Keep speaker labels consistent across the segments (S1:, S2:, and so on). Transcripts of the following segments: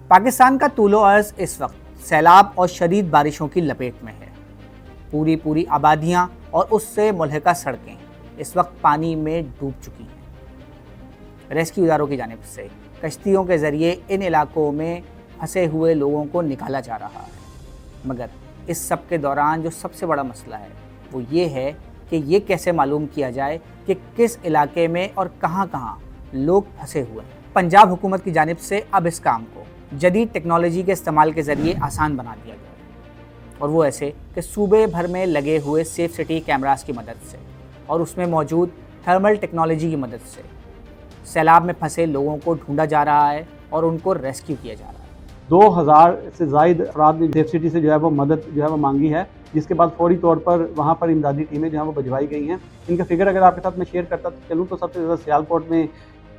S1: पाकिस्तान का तूलो अर्ज इस वक्त सैलाब और शदीद बारिशों की लपेट में है। पूरी आबादियां और उससे मुल्हिका सड़कें इस वक्त पानी में डूब चुकी हैं। रेस्क्यू इदारों की जानिब से कश्तियों के ज़रिए इन इलाकों में फंसे हुए लोगों को निकाला जा रहा है, मगर इस सब के दौरान जो सबसे बड़ा मसला है वो ये है कि ये कैसे मालूम किया जाए कि किस इलाके में और कहाँ लोग फंसे हुए हैं। पंजाब हुकूमत की जानिब से अब इस काम को जदीद टेक्नोलॉजी के इस्तेमाल के ज़रिए आसान बना दिया गया है, और वो ऐसे कि सूबे भर में लगे हुए सेफ सिटी कैमरास की मदद से और उसमें मौजूद थर्मल टेक्नोलॉजी की मदद से सैलाब में फंसे लोगों को ढूंढा जा रहा है और उनको रेस्क्यू किया जा रहा है।
S2: 2000 से ज़ायद अफराद ने सेफ सिटी से जो है वो मदद जो है वो मांगी है, जिसके बाद फौरी तौर पर वहाँ पर इमदादी टीमें जो है वो भिजवाई गई हैं। इनका फिगर अगर आपके साथ मैं शेयर करता चलूँ तो सबसे ज़्यादा सियालकोट में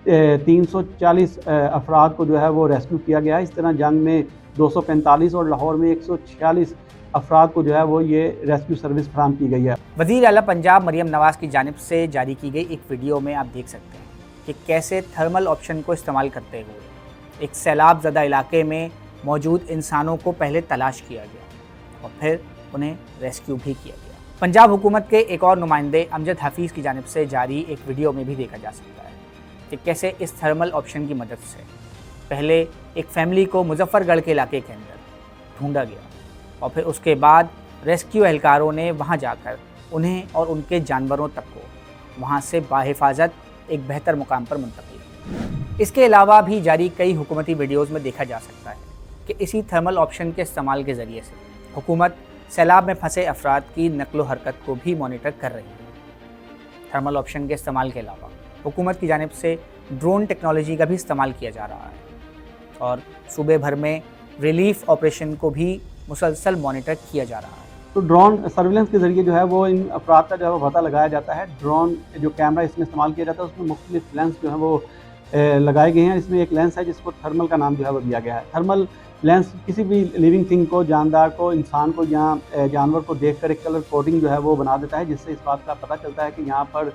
S2: 340 अफराद को जो है वो रेस्क्यू किया गया है। इस तरह जंग में 245 और लाहौर में 146 अफराद को जो है वो ये रेस्क्यू सर्विस फराहम की गई है।
S1: वज़ीर आला पंजाब मरियम नवाज़ की जानिब से जारी की गई एक वीडियो में आप देख सकते हैं कि कैसे थर्मल ऑप्शन को इस्तेमाल करते हुए एक सैलाब ज़दा इलाके में मौजूद इंसानों को पहले तलाश किया गया और फिर उन्हें रेस्क्यू भी किया गया। पंजाब हुकूमत के एक और नुमाइंदे अमजद हफीज़ की जानिब से जारी एक वीडियो में भी देखा जा सकता है कि कैसे इस थर्मल ऑप्शन की मदद से पहले एक फैमिली को मुजफ्फरगढ़ के इलाके के अंदर ढूंढा गया और फिर उसके बाद रेस्क्यू एहलकारों ने वहां जाकर उन्हें और उनके जानवरों तक को वहां से बाहिफाजत एक बेहतर मुकाम पर मुंतकिल किया। इसके अलावा भी जारी कई हुकूमती वीडियोज़ में देखा जा सकता है कि इसी थर्मल ऑप्शन के इस्तेमाल के ज़रिए से हुकूमत सैलाब में फंसे अफराद की नक्लो हरकत को भी मॉनिटर कर रही है। थर्मल ऑप्शन के इस्तेमाल के अलावा हुकूमत की जानिब से ड्रोन टेक्नोलॉजी का भी इस्तेमाल किया जा रहा है और सूबे भर में रिलीफ ऑपरेशन को भी मुसलसल मॉनिटर किया जा रहा है।
S2: तो ड्रोन सर्विलेंस के ज़रिए जो है वो इन अफराद का जो है वो पता लगाया जाता है। ड्रोन जो कैमरा इसमें इस्तेमाल किया जाता है उसमें मुख्तलिफ लेंस जो है वो लगाए गए हैं। इसमें एक लेंस है जिसको थर्मल का नाम जो है वो दिया गया है। थर्मल लेंस किसी भी लिविंग थिंग को, जानदार को, इंसान को या जानवर को देखकर एक कलर कोडिंग जो है वो बना देता है, जिससे इस बात का पता चलता है कि यहाँ पर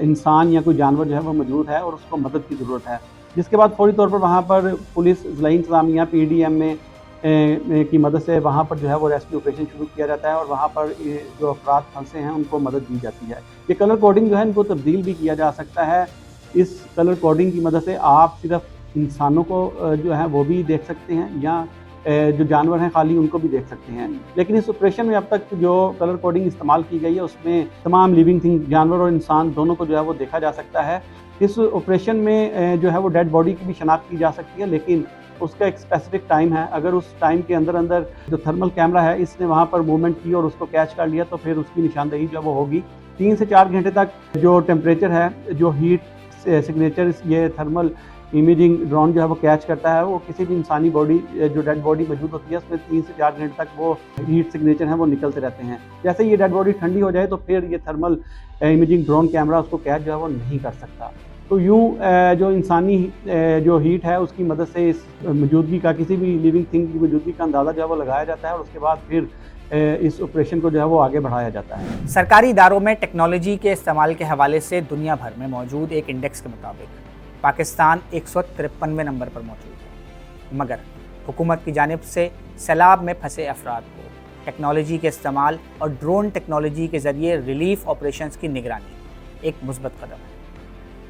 S2: इंसान या कोई जानवर जो है वो मौजूद है और उसको मदद की ज़रूरत है। जिसके बाद फौरी तौर पर वहाँ पर पुलिस, ज़िला इंतज़ामिया, PDM में की मदद से वहाँ पर जो है वो रेस्क्यू ऑपरेशन शुरू किया जाता है और वहाँ पर जो अफराद फंसे हैं उनको मदद दी जाती है। ये कलर कोडिंग जो है इनको तब्दील भी किया जा सकता है। इस कलर कोडिंग की मदद से आप सिर्फ इंसानों को जो है वो भी देख सकते हैं या जो जानवर हैं खाली उनको भी देख सकते हैं। लेकिन इस ऑपरेशन में अब तक जो कलर कोडिंग इस्तेमाल की गई है उसमें तमाम लिविंग थिंग, जानवर और इंसान दोनों को जो है वो देखा जा सकता है। इस ऑपरेशन में जो है वो डेड बॉडी की भी शनाख्त की जा सकती है, लेकिन उसका एक स्पेसिफिक टाइम है। अगर उस टाइम के अंदर जो थर्मल कैमरा है इसने वहाँ पर मूवमेंट की और उसको कैच कर लिया तो फिर उसकी निशानदेही जो वो होगी। 3 से 4 घंटे तक जो टेम्परेचर है, जो हीट सिग्नेचर ये थर्मल इमेजिंग ड्रोन जो है वो कैच करता है, वो किसी भी इंसानी बॉडी जो डेड बॉडी मौजूद होती है उसमें 3 से 4 घंटे तक वो हीट सिग्नेचर हैं वो निकलते रहते हैं। जैसे ये डेड बॉडी ठंडी हो जाए तो फिर ये थर्मल इमेजिंग ड्रोन कैमरा उसको कैच जो है वो नहीं कर सकता। तो यूँ जो इंसानी जो हीट है उसकी मदद से इस मौजूदगी का, किसी भी लिविंग थिंग की मौजूदगी का अंदाज़ा जो है वो लगाया जाता है और उसके बाद फिर इस ऑपरेशन को जो है वो आगे बढ़ाया जाता है।
S1: सरकारी इदारों में टेक्नोलॉजी के इस्तेमाल के हवाले से दुनिया भर में मौजूद एक इंडेक्स के मुताबिक पाकिस्तान 153वें नंबर पर मौजूद है, मगर हुकूमत की जानिब से सैलाब में फंसे अफराद को टेक्नोलॉजी के इस्तेमाल और ड्रोन टेक्नोलॉजी के ज़रिए रिलीफ ऑपरेशंस की निगरानी एक मुस्बत कदम है।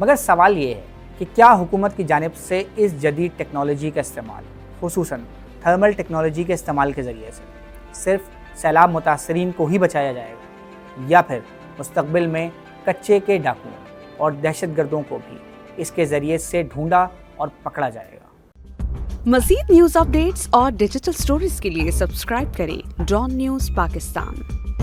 S1: मगर सवाल ये है कि क्या हुकूमत की जानिब से इस जदीद टेक्नोलॉजी का इस्तेमाल, खुसूसन थर्मल टेक्नोलॉजी के इस्तेमाल के ज़रिए से सिर्फ सैलाब मुतासरीन को ही बचाया जाएगा या फिर मुस्तक़बिल में कच्चे के डाकुओं और दहशतगर्दों को भी इसके ज़रिए से ढूंढा और पकड़ा जाएगा।
S3: मज़ीद न्यूज़ अपडेट्स और डिजिटल स्टोरीज के लिए सब्सक्राइब करें डॉन न्यूज़ पाकिस्तान।